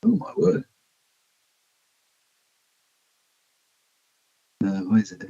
Oh my word. What is it?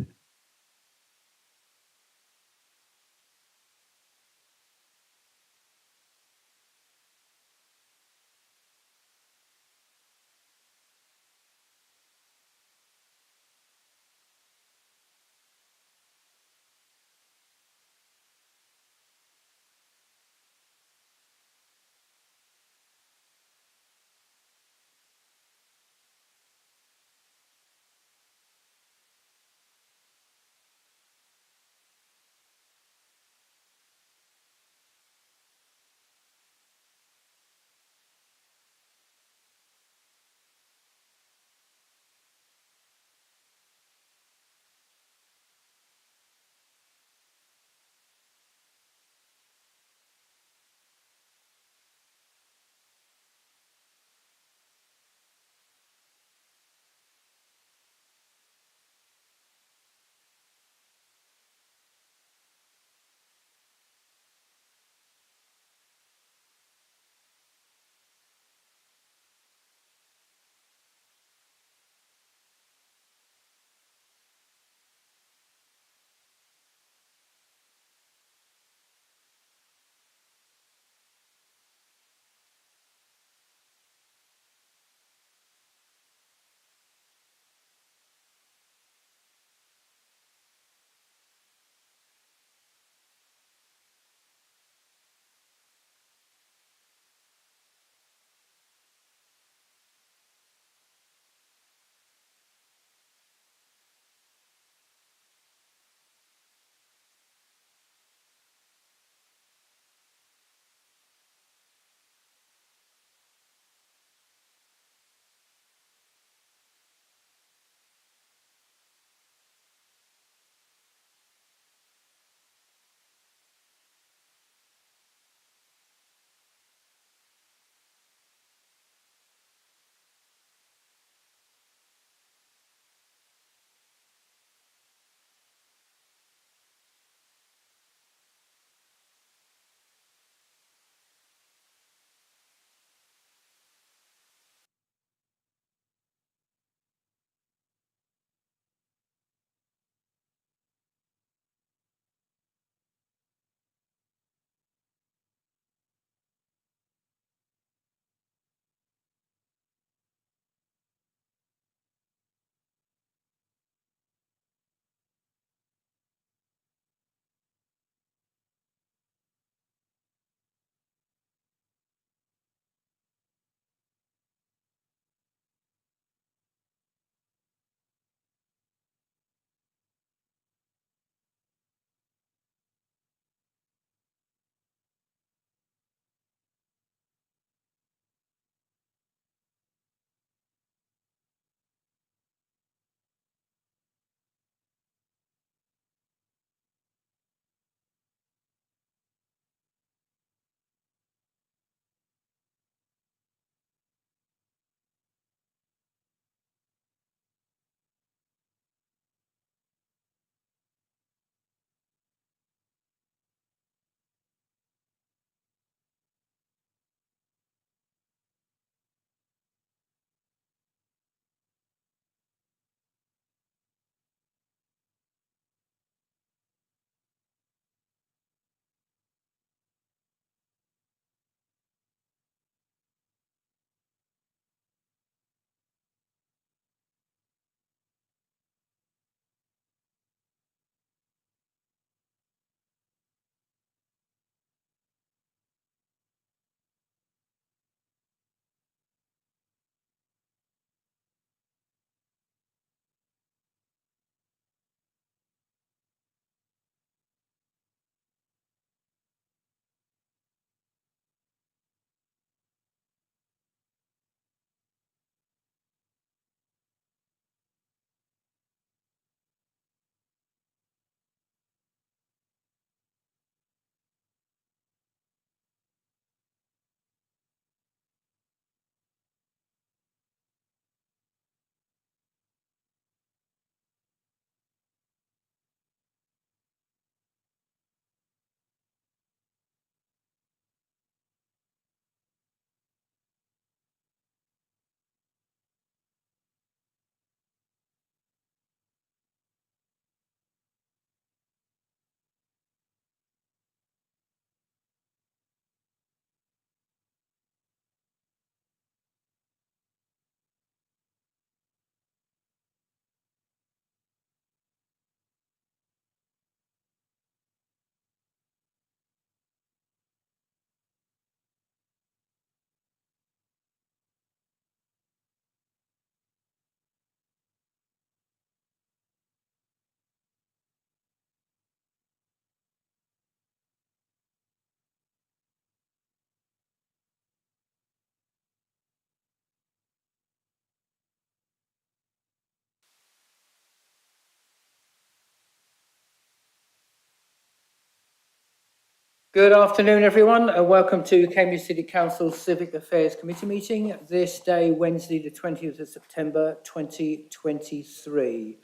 Good afternoon, everyone, and welcome to Cambridge City Council's Civic Affairs Committee meeting this day, Wednesday, the 20th of September 2023.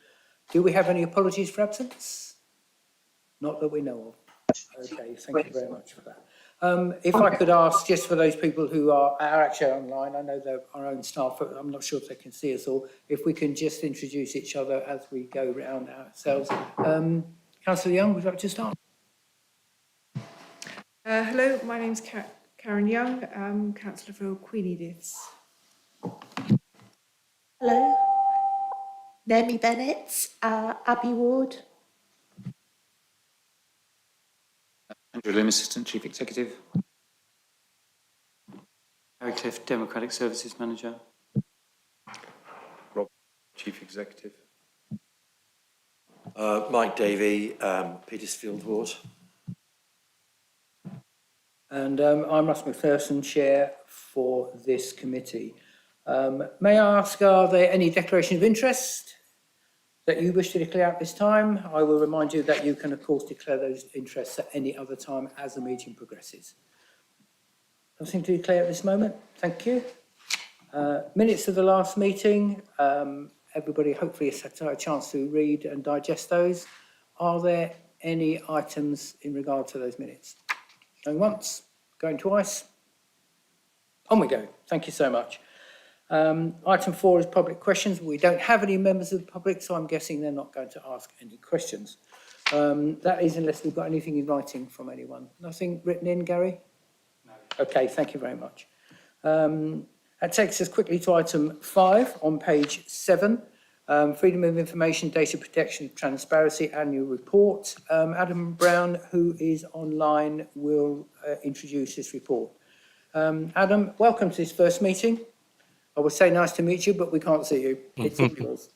Do we have any apologies for absence? Not that we know of. Okay, thank you very much for that. If I could ask, just for those people who are actually online, I know they're our own staff, but I'm not sure if they can see us all, if we can just introduce each other as we go round ourselves. Councillor Young, would you like to start? Hello, my name's Karen Young. I'm Councillor for Queen Ediths. Hello, Naomi Bennett, Abbey Ward. Andrew Lim, Assistant Chief Executive. Harry Cliff, Democratic Services Manager. Rob, Chief Executive. Mike Davey, Petersfield Ward. And I'm Russ McPherson, Chair for this committee. May I ask, are there any declaration of interest that you wish to declare at this time? I will remind you that you can, of course, declare those interests at any other time as the meeting progresses. Nothing to declare at this moment. Thank you. Minutes of the last meeting. Everybody hopefully has had a chance to read and digest those. Are there any items in regard to those minutes? Going once, going twice. On we go. Thank you so much. Item 4 is public questions. We don't have any members of the public, so I'm guessing they're not going to ask any questions. That is unless we've got anything in writing from anyone. Nothing written in, Gary? No. Okay, thank you very much. That takes us quickly to item 5 on page 7. Freedom of Information, Data Protection, Transparency Annual Report. Adam Brown, who is online, will introduce this report. Adam, welcome to this first meeting. I would say nice to meet you, but we can't see you. It's all yours.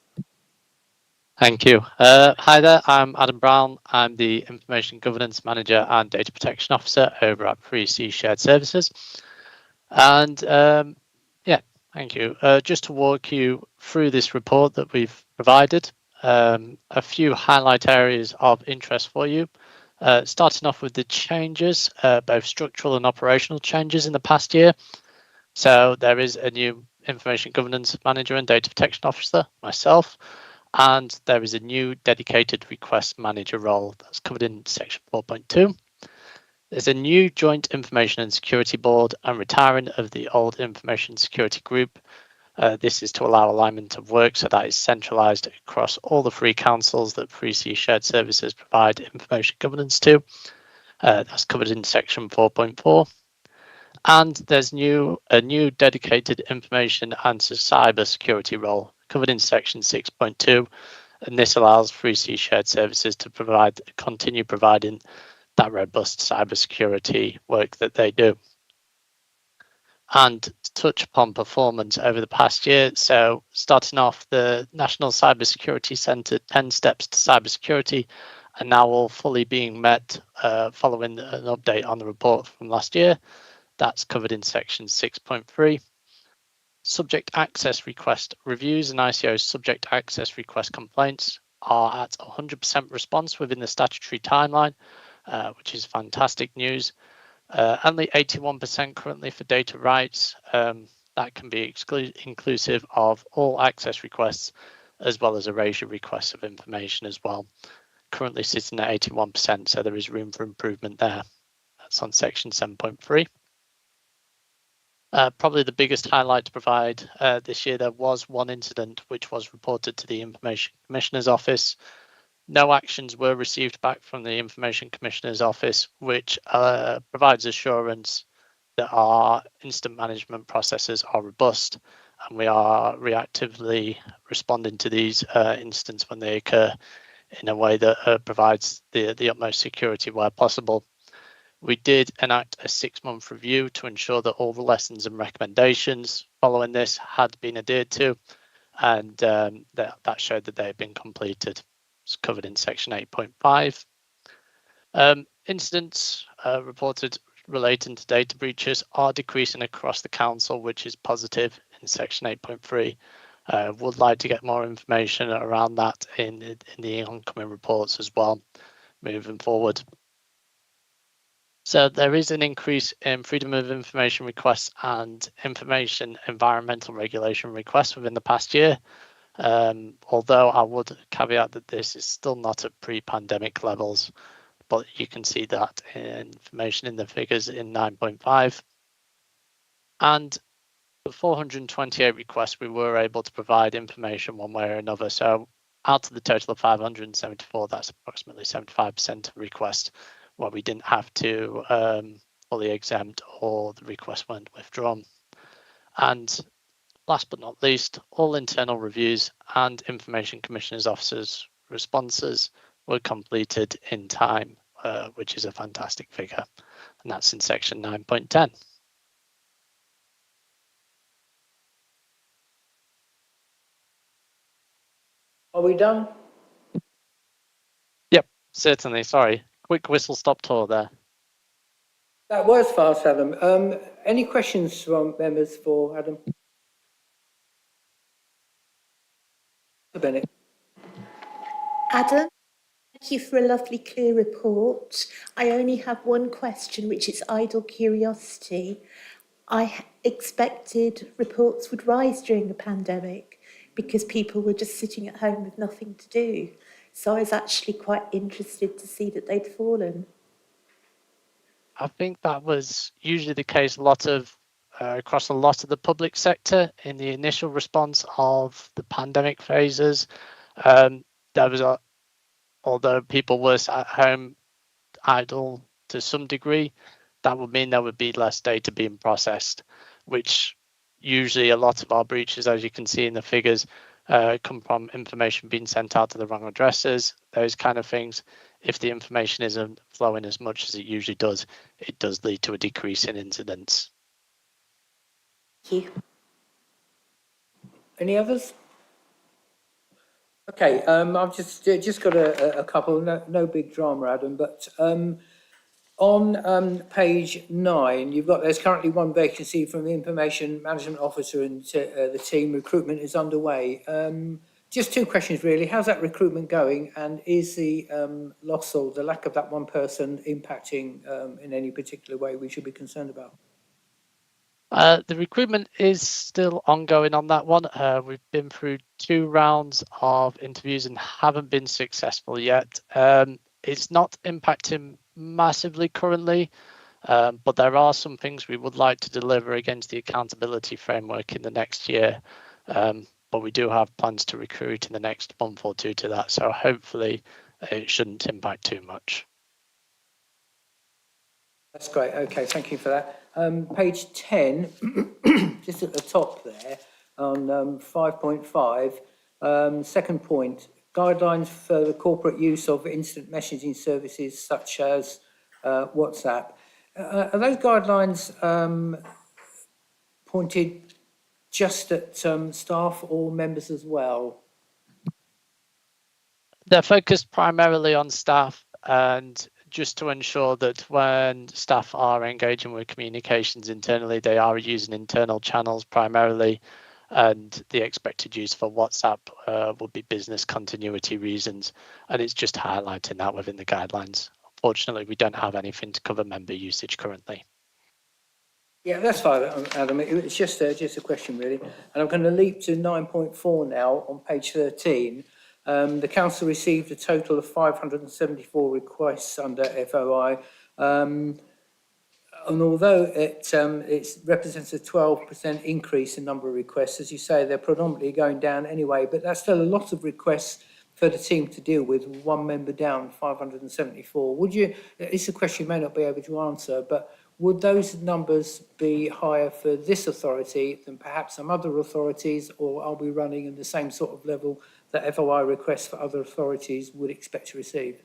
Thank you. Hi there, I'm Adam Brown. I'm the Information Governance Manager and Data Protection Officer over at 3C Shared Services. And thank you. Just to walk you through this report that we've provided, a few highlight areas of interest for you. Starting off with the changes, both structural and operational changes in the past year. So there is a new Information Governance Manager and Data Protection Officer, myself, and there is a new dedicated Request Manager role that's covered in section 4.2. There's a new Joint Information and Security Board and retiring of the old Information Security Group. This is to allow alignment of work, so that is centralised across all the 3 councils that 3C Shared Services provide information governance to. That's covered in section 4.4. And there's a new dedicated information and cyber security role covered in section 6.2. And this allows 3C Shared Services to continue providing that robust cybersecurity work that they do. And to touch upon performance over the past year, so starting off, the National Cybersecurity Centre 10 Steps to Cybersecurity are now all fully being met following an update on the report from last year. That's covered in section 6.3. Subject access request reviews and ICO subject access request complaints are at 100% response within the statutory timeline, which is fantastic news. Only 81% currently for data rights. That can be inclusive of all access requests as well as erasure requests of information as well. Currently sitting at 81%, so there is room for improvement there. That's on section 7.3. Probably the biggest highlight to provide this year, there was one incident which was reported to the Information Commissioner's Office. No actions were received back from the Information Commissioner's Office, which provides assurance that our incident management processes are robust and we are reactively responding to these incidents when they occur in a way that provides the utmost security where possible. We did enact a 6-month review to ensure that all the lessons and recommendations following this had been adhered to, and that showed that they had been completed. It's covered in section 8.5. Incidents reported relating to data breaches are decreasing across the council, which is positive in section 8.3. Would like to get more information around that in the oncoming reports as well, moving forward. So there is an increase in freedom of information requests and information environmental regulation requests within the past year. Although I would caveat that this is still not at pre-pandemic levels, but you can see that information in the figures in 9.5. And the 428 requests, we were able to provide information one way or another. So out of the total of 574, that's approximately 75% of requests where we didn't have to fully exempt or the request weren't withdrawn. And last but not least, all internal reviews and information commissioners officers responses were completed in time, which is a fantastic figure. And that's in section 9.10. Are we done? Yep, certainly. Sorry. Quick whistle stop tour there. That was fast, Adam. Any questions from members for Adam? Bennett. Adam, thank you for a lovely clear report. I only have one question, which is idle curiosity. I expected reports would rise during the pandemic because people were just sitting at home with nothing to do. So I was actually quite interested to see that they'd fallen. I think that was usually the case across a lot of the public sector in the initial response of the pandemic phases. There was although people were at home idle to some degree, that would mean there would be less data being processed, which usually a lot of our breaches, as you can see in the figures, come from information being sent out to the wrong addresses, those kind of things. If the information isn't flowing as much as it usually does, it does lead to a decrease in incidents. Thank you. Any others? Okay, I've just got a couple, no big drama, Adam, but on page 9, there's currently one vacancy from the information management officer and the team. Recruitment is underway. Just two questions really. How's that recruitment going, and is the loss or the lack of that one person impacting in any particular way we should be concerned about? The recruitment is still ongoing on that one. We've been through 2 rounds of interviews and haven't been successful yet. It's not impacting massively currently, but there are some things we would like to deliver against the accountability framework in the next year. But we do have plans to recruit in the next month or two to that, so hopefully it shouldn't impact too much. That's great. Okay, thank you for that. Page 10, just at the top there, on 5.5, second point, guidelines for the corporate use of instant messaging services such as WhatsApp. Are those guidelines pointed just at staff or members as well? They're focused primarily on staff, and just to ensure that when staff are engaging with communications internally, they are using internal channels primarily, and the expected use for WhatsApp would be business continuity reasons, and it's just highlighting that within the guidelines. Unfortunately, we don't have anything to cover member usage currently. Yeah, that's fine, Adam. It's just a question really, and I'm going to leap to 9.4 now on page 13. The council received a total of 574 requests under FOI, and although it represents a 12% increase in number of requests, as you say, they're predominantly going down anyway, but that's still a lot of requests for the team to deal with, one member down, 574. It's a question you may not be able to answer, but would those numbers be higher for this authority than perhaps some other authorities, or are we running in the same sort of level that FOI requests for other authorities would expect to receive?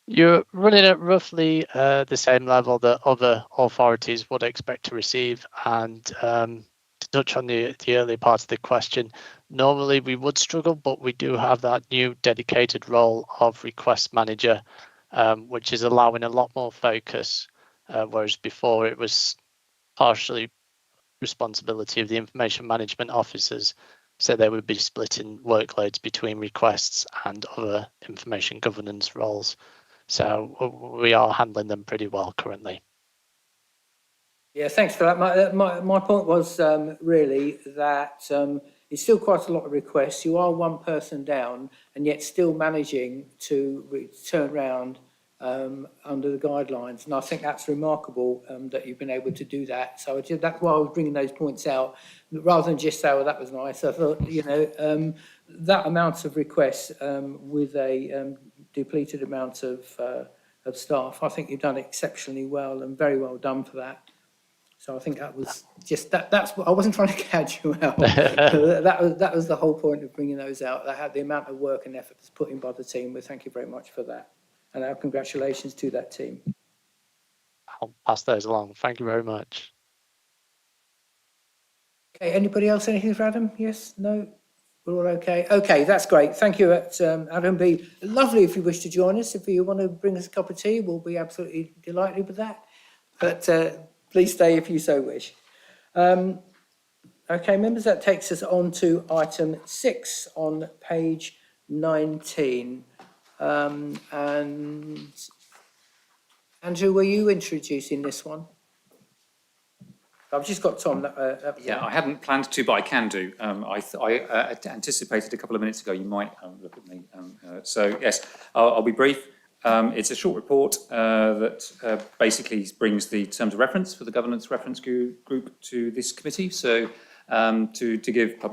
You're running at roughly the same level that other authorities would expect to receive. And to touch on the earlier part of the question, normally we would struggle, but we do have that new dedicated role of request manager, which is allowing a lot more focus, whereas before it was partially responsibility of the information management officers. So they would be splitting workloads between requests and other information governance roles. So we are handling them pretty well currently. Yeah, thanks for that. My point was really that it's still quite a lot of requests. You are one person down and yet still managing to turn around under the guidelines. And I think that's remarkable that you've been able to do that. So that's why I was bringing those points out, rather than just say, well, that was nice. I thought, that amount of requests with a depleted amount of staff, I think you've done exceptionally well and very well done for that. So I think that was just that's what I wasn't trying to catch you out. that was the whole point of bringing those out. That had the amount of work and effort that's put in by the team. Well, thank you very much for that. And our congratulations to that team. I'll pass those along. Thank you very much. Okay, anybody else, anything for Adam? Yes, no? We're all okay? Okay, that's great. Thank you, Adam. Be lovely if you wish to join us. If you want to bring us a cup of tea, we'll be absolutely delighted with that. But please stay if you so wish. Okay, members, that takes us on to item 6 on page 19. And Andrew, were you introducing this one? I've just got Tom. Yeah, I hadn't planned to, but I can do. I anticipated a couple of minutes ago you might look at me. So yes, I'll be brief. It's a short report that basically brings the terms of reference for the governance reference group to this committee. So to give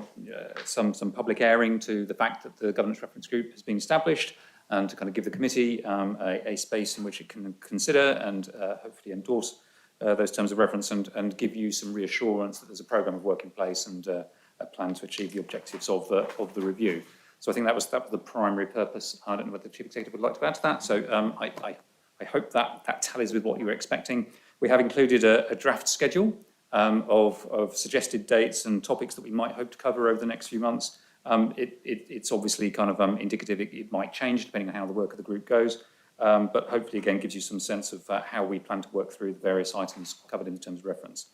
some public airing to the fact that the governance reference group has been established, and to kind of give the committee a space in which it can consider and hopefully endorse those terms of reference and give you some reassurance that there's a programme of work in place and a plan to achieve the objectives of the review. So I think that was the primary purpose. I don't know whether the Chief Executive would like to add to that. So I hope that tallies with what you were expecting. We have included a draft schedule of suggested dates and topics that we might hope to cover over the next few months. It's obviously kind of indicative. It might change depending on how the work of the group goes. But hopefully, again, gives you some sense of how we plan to work through the various items covered in the terms of reference.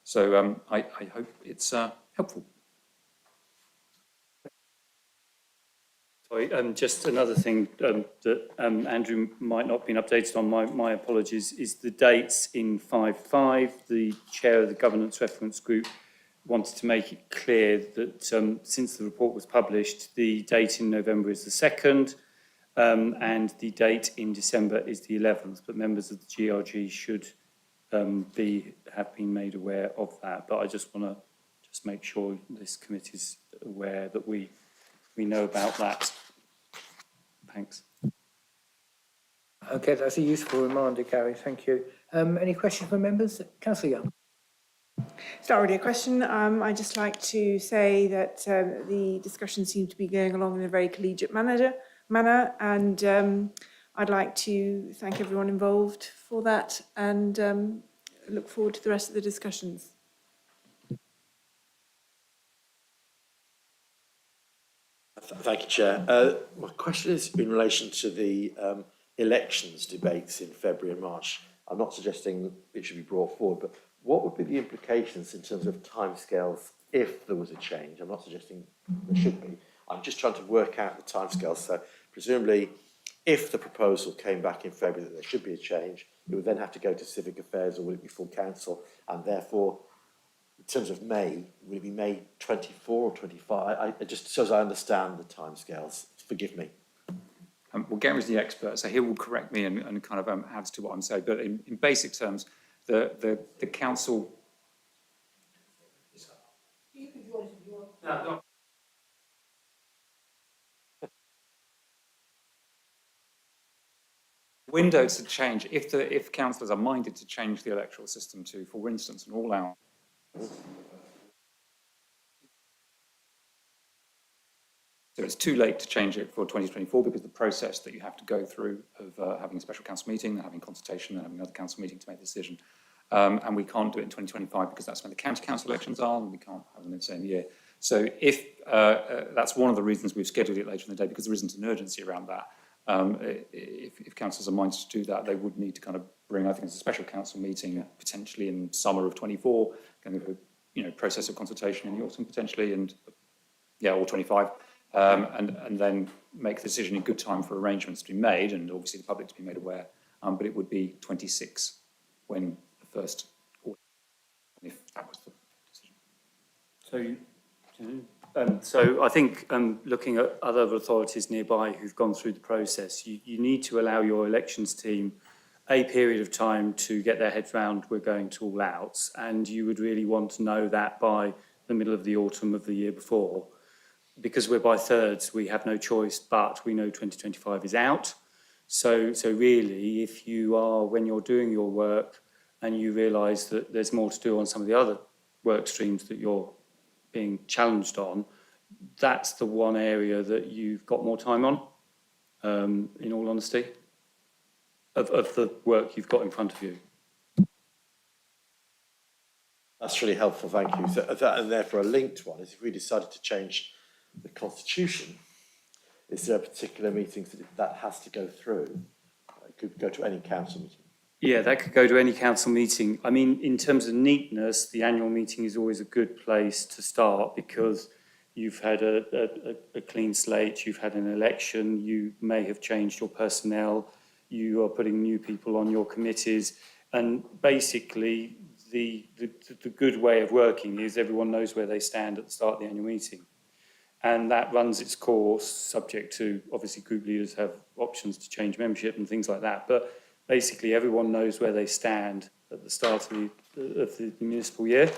So I hope it's helpful. Sorry, just another thing that Andrew might not have been updated on, my apologies, is the dates in 5.5. The chair of the governance reference group wanted to make it clear that since the report was published, the date in November is the 2nd. And the date in December is the 11th, but members of the GRG should have been made aware of that. But I just want to make sure this committee is aware that we know about that. Thanks. Okay, that's a useful reminder, Gary. Thank you. Any questions from members? Councillor Young. It's not really a question. I'd just like to say that the discussion seems to be going along in a very collegiate manner, and I'd like to thank everyone involved for that and look forward to the rest of the discussions. Thank you, Chair. My question is in relation to the elections debates in February and March. I'm not suggesting it should be brought forward, but what would be the implications in terms of timescales if there was a change? I'm not suggesting there should be. I'm just trying to work out the timescales. So presumably, if the proposal came back in February that there should be a change, it would then have to go to Civic Affairs, or would it be full council? And therefore, in terms of May, will it be May 24 or 25? Just so as I understand the timescales, forgive me. Well, Gary's the expert, so he will correct me and kind of adds to what I'm saying. But in basic terms, the council. Window to change if councillors are minded to change the electoral system to, for instance, an all-out. So it's too late to change it for 2024 because the process that you have to go through of having a special council meeting, and having consultation, and having another council meeting to make the decision. And we can't do it in 2025 because that's when the county council elections are, and we can't have them in the same year. So if that's one of the reasons we've scheduled it later in the day, because there isn't an urgency around that. If councillors are minded to do that, they would need to kind of bring, I think it's a special council meeting, potentially in summer of 24, kind of a process of consultation in the autumn potentially, and or 25, and then make the decision in good time for arrangements to be made, and obviously the public to be made aware. But it would be 26 when the first, if that was the decision. So I think looking at other authorities nearby who've gone through the process, you need to allow your elections team a period of time to get their heads round we're going to all outs, and you would really want to know that by the middle of the autumn of the year before. Because we're by thirds, we have no choice, but we know 2025 is out. So really, if you are, when you're doing your work and you realise that there's more to do on some of the other work streams that you're being challenged on, that's the one area that you've got more time on, in all honesty, of the work you've got in front of you. That's really helpful, thank you. So that, and therefore a linked one is if we decided to change the constitution, is there a particular meetings that has to go through? It could go to any council meeting. Yeah, that could go to any council meeting. I mean, in terms of neatness, the annual meeting is always a good place to start because you've had a clean slate, you've had an election, you may have changed your personnel, you are putting new people on your committees, and basically the good way of working is everyone knows where they stand at the start of the annual meeting. And that runs its course, subject to, obviously, group leaders have options to change membership and things like that. But basically, everyone knows where they stand at the start of the municipal year.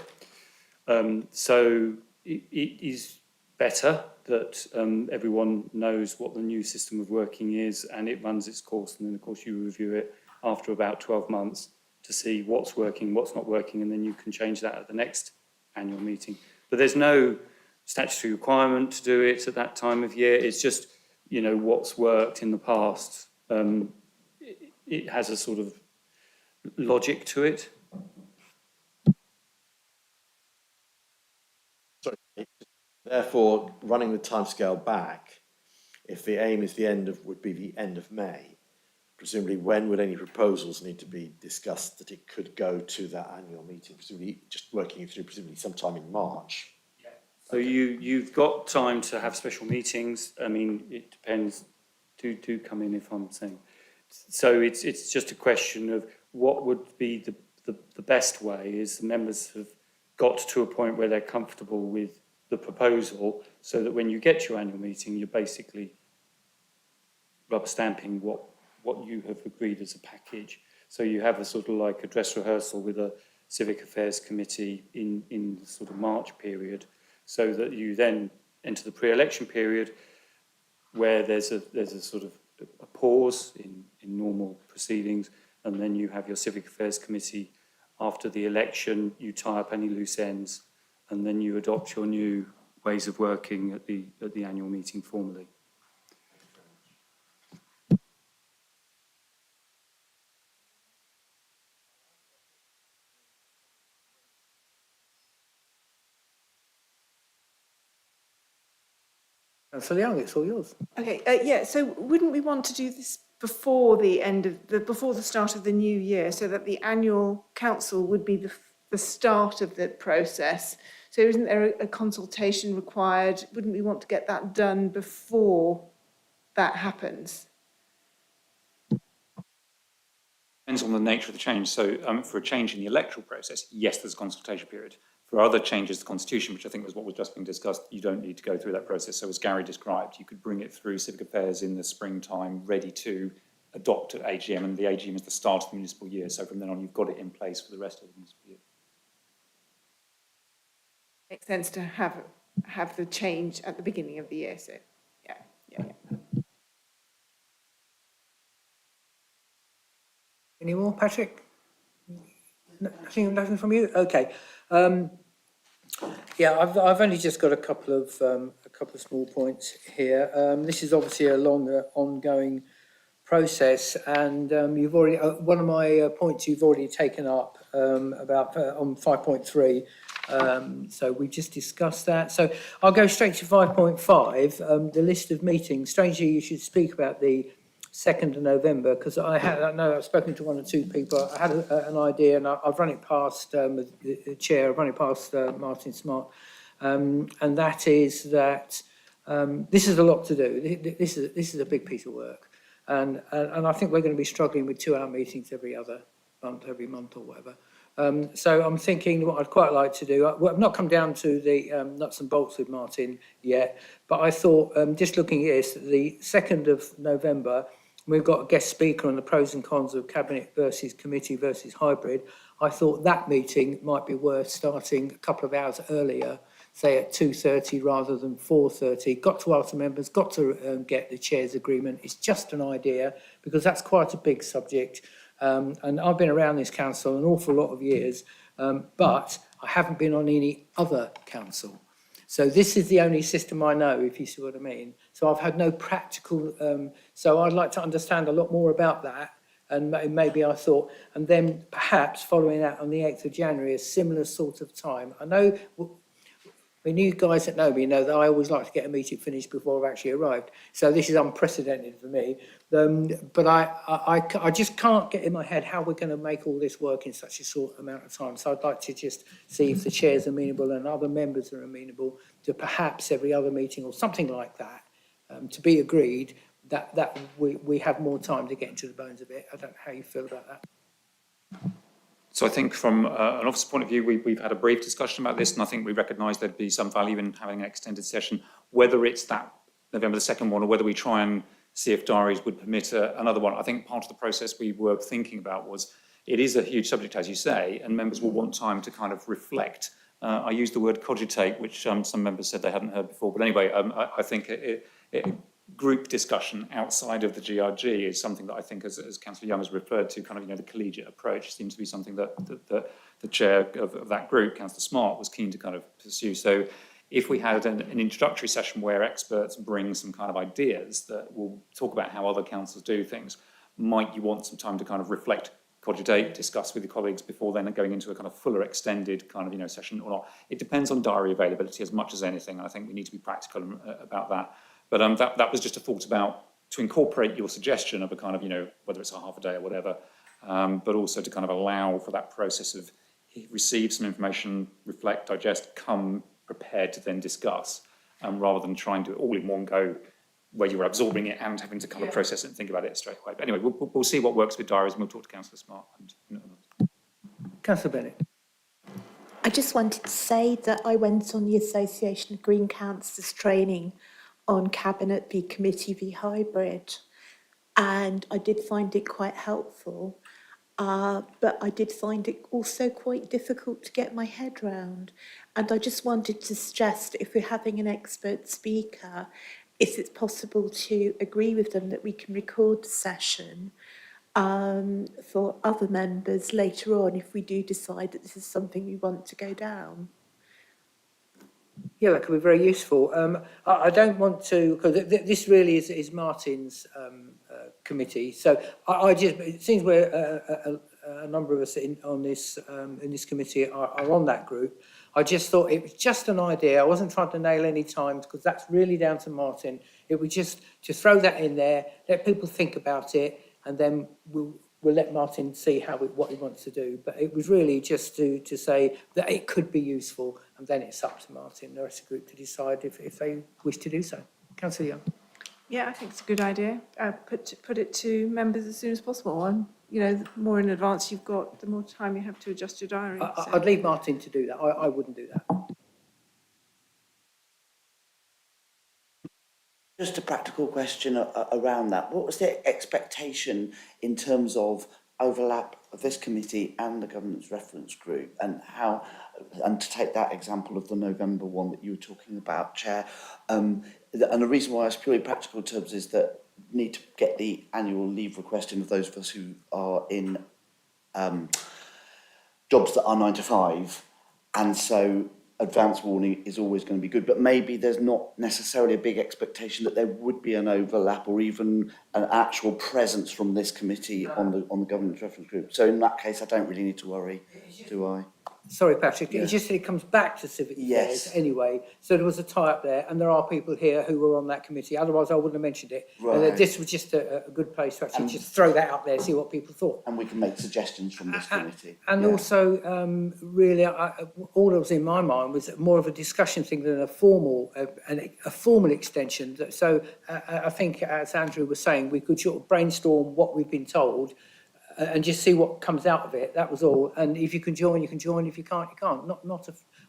So it is better that everyone knows what the new system of working is and it runs its course. And then, of course, you review it after about 12 months to see what's working, what's not working, and then you can change that at the next annual meeting. But there's no statutory requirement to do it at that time of year. It's just, you know, what's worked in the past. It has a sort of logic to it. Sorry. Therefore, running the timescale back, if the aim is would be the end of May, presumably when would any proposals need to be discussed that it could go to that annual meeting? Presumably, just working through, presumably sometime in March. So you've got time to have special meetings. I mean, it depends. Do come in if I'm saying. So it's just a question of what would be the best way is the members have got to a point where they're comfortable with the proposal so that when you get to your annual meeting, you're basically rubber stamping what you have agreed as a package. So you have a sort of like a dress rehearsal with a Civic Affairs Committee in the sort of March period, so that you then enter the pre-election period where there's a sort of a pause in normal proceedings, and then you have your Civic Affairs Committee after the election, you tie up any loose ends, and then you adopt your new ways of working at the annual meeting formally. Councillor Young, it's all yours. Okay, yeah, so wouldn't we want to do this before before the start of the new year, so that the annual council would be the start of the process? So isn't there a consultation required? Wouldn't we want to get that done before that happens? Depends on the nature of the change. So for a change in the electoral process, yes, there's a consultation period. For other changes to the Constitution, which I think was what was just being discussed, you don't need to go through that process. So as Gary described, you could bring it through Civic Affairs in the springtime, ready to adopt at AGM, and the AGM is the start of the municipal year. So from then on, you've got it in place for the rest of the municipal year. Makes sense to have the change at the beginning of the year, so yeah. Any more, Patrick? Nothing from you? Okay. Yeah, I've only just got a couple of small points here. This is obviously a longer ongoing process, and you've already one of my points you've already taken up about on 5.3. So we just discussed that. So I'll go straight to 5.5. The list of meetings. Strangely, you should speak about the 2nd of November, because I know I've spoken to one or two people. I had an idea, and I've run it past the chair. I've run it past Martin Smart, and that is that This is a lot to do. This is a big piece of work. And I think we're going to be struggling with 2-hour meetings every month or whatever. So I'm thinking what I'd quite like to do, I've not come down to the nuts and bolts with Martin yet, but I thought, just looking at this, the 2nd of November, we've got a guest speaker on the pros and cons of cabinet versus committee versus hybrid. I thought that meeting might be worth starting a couple of hours earlier, say at 2:30 rather than 4:30. Got to ask the members, got to get the chair's agreement. It's just an idea because that's quite a big subject. And I've been around this council an awful lot of years, but I haven't been on any other council. So this is the only system I know, if you see what I mean. So I've had no practical, so I'd like to understand a lot more about that. And maybe I thought, and then perhaps following that on the 8th of January, a similar sort of time. I know, I mean, you guys that know me know that I always like to get a meeting finished before I've actually arrived. So this is unprecedented for me. But I just can't get in my head how we're going to make all this work in such a short amount of time. So I'd like to just see if the chair's amenable and other members are amenable to perhaps every other meeting or something like that, to be agreed that we have more time to get into the bones of it. I don't know how you feel about that. So I think from an officer point of view, we've had a brief discussion about this, and I think we recognise there'd be some value in having an extended session, whether it's that November the 2nd one or whether we try and see if diaries would permit another one. I think part of the process we were thinking about was it is a huge subject, as you say, and members will want time to kind of reflect. I used the word cogitate, which some members said they hadn't heard before. But anyway, I think group discussion outside of the GRG is something that I think, as Councillor Young has referred to, kind of, the collegiate approach seems to be something that the chair of that group, Councillor Smart, was keen to kind of pursue. So if we had an introductory session where experts bring some kind of ideas that will talk about how other councils do things, might you want some time to kind of reflect, cogitate, discuss with your colleagues before then going into a kind of fuller extended kind of, session or not? It depends on diary availability as much as anything, and I think we need to be practical about that. But that was just a thought about to incorporate your suggestion of a kind of, whether it's a half a day or whatever, but also to kind of allow for that process of receive some information, reflect, digest, come prepared to then discuss, rather than trying to do it all in one go, where you were absorbing it and having to kind of process it and think about it straight away. But anyway, we'll see what works with diaries, and we'll talk to Councillor Smart. Councillor Bennett. I just wanted to say that I went on the Association of Green Councillors training on Cabinet v Committee v Hybrid, and I did find it quite helpful, but I did find it also quite difficult to get my head round. And I just wanted to suggest, if we're having an expert speaker, if it's possible to agree with them that we can record the session for other members later on if we do decide that this is something we want to go down. Yeah, that could be very useful. I don't want to, because this really is Martin's committee. So I just, it seems we're a number of us in this committee are on that group. I just thought it was just an idea. I wasn't trying to nail any times because that's really down to Martin. It was just to throw that in there, let people think about it, and then we'll let Martin see what he wants to do. But it was really just to say that it could be useful, and then it's up to Martin and the rest of the group to decide if they wish to do so. Councillor Young. Yeah, I think it's a good idea. Put it to members as soon as possible. And, the more in advance you've got, the more time you have to adjust your diary. I'd leave Martin to do that. I wouldn't do that. Just a practical question around that. What was the expectation in terms of overlap of this committee and the governance reference group, and to take that example of the November one that you were talking about, Chair, and the reason why it's purely practical terms is that we need to get the annual leave request in of those of us who are in jobs that are 9 to 5, and so advance warning is always going to be good, but maybe there's not necessarily a big expectation that there would be an overlap or even an actual presence from this committee on the governance reference group. So in that case, I don't really need to worry, do I? Sorry, Patrick, Yeah. it's just that it comes back to civic Yes. affairs anyway. So there was a tie-up there, and there are people here who were on that committee. Otherwise, I wouldn't have mentioned it. And Right. this was just a good place to actually And- just throw that out there, see what people thought. And we can make suggestions from this committee. And Yeah. also, really, all that was in my mind was more of a discussion thing than a formal extension. So I think, as Andrew was saying, we could sort of brainstorm what we've been told and just see what comes out of it. That was all. And if you can join, you can join. If you can't, you can't.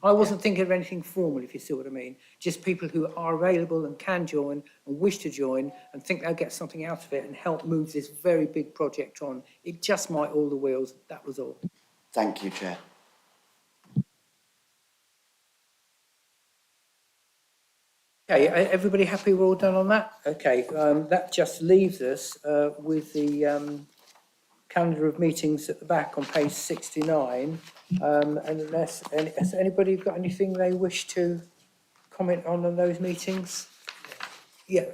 I wasn't thinking of anything formal, if you see what I mean. Just people who are available and can join and wish to join and think they'll get something out of it and help move this very big project on. It just might oil the wheels. That was all. Thank you, Chair. Okay, everybody happy we're all done on that? Okay, that just leaves us with the calendar of meetings at the back on page 69. Has anybody got anything they wish to comment on those meetings? Yeah,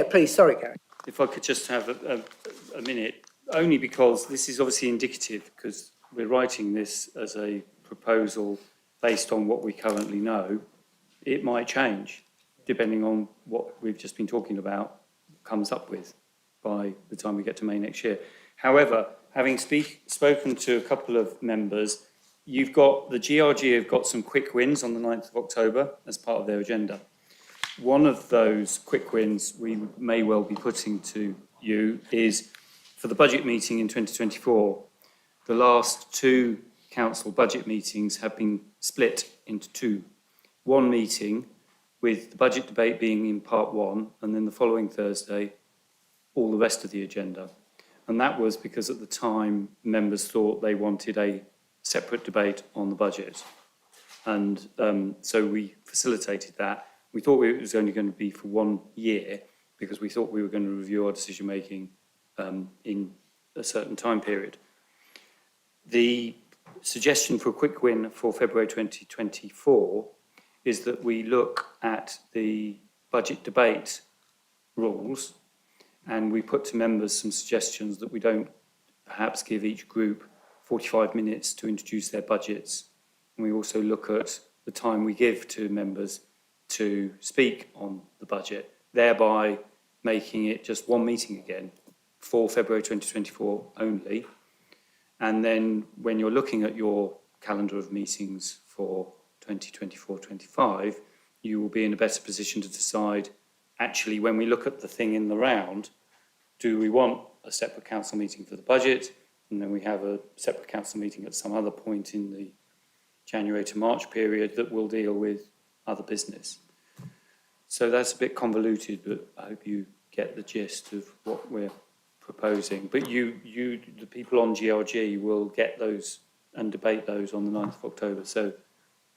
please, sorry, Gary. If I could just have a minute, only because this is obviously indicative, because we're writing this as a proposal based on what we currently know. It might change, depending on what we've just been talking about comes up with by the time we get to May next year. However, having spoken to a couple of members, the GRG have got some quick wins on the 9th of October as part of their agenda. One of those quick wins we may well be putting to you is for the budget meeting in 2024. The last two council budget meetings have been split into two. One meeting with the budget debate being in part one, and then the following Thursday, all the rest of the agenda. And that was because at the time, members thought they wanted a separate debate on the budget. And so we facilitated that. We thought it was only going to be for 1 year because we thought we were going to review our decision making in a certain time period. The suggestion for a quick win for February 2024 is that we look at the budget debate rules and we put to members some suggestions that we don't perhaps give each group 45 minutes to introduce their budgets. And we also look at the time we give to members to speak on the budget, thereby making it just one meeting again for February 2024 only. And then when you're looking at your calendar of meetings for 2024-25, you will be in a better position to decide, actually, when we look at the thing in the round, do we want a separate council meeting for the budget? And then we have a separate council meeting at some other point in the January to March period that will deal with other business. So that's a bit convoluted, but I hope you get the gist of what we're proposing. But the people on GRG will get those and debate those on the 9th of October. So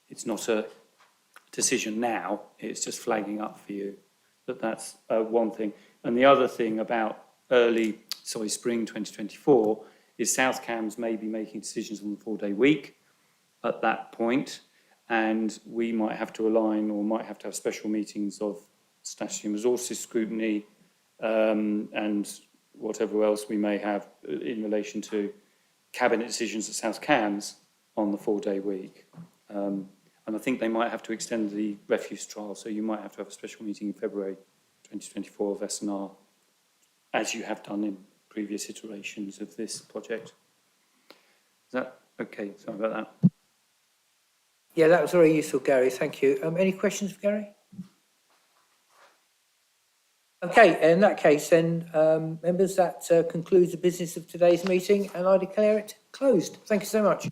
it's not a decision now, it's just flagging up for you that that's one thing. And the other thing about spring 2024 is South Cams may be making decisions on the 4-day week at that point, and we might have to align or might have to have special meetings of statutory and resources scrutiny and whatever else we may have in relation to cabinet decisions at South Cams on the 4-day week. And I think they might have to extend the refuse trial, so you might have to have a special meeting in February 2024 of SNR, as you have done in previous iterations of this project. Is that okay? Sorry about that. Yeah, that was very useful, Gary. Thank you. Any questions for Gary? Okay, in that case then, members, that concludes the business of today's meeting and I declare it closed. Thank you so much.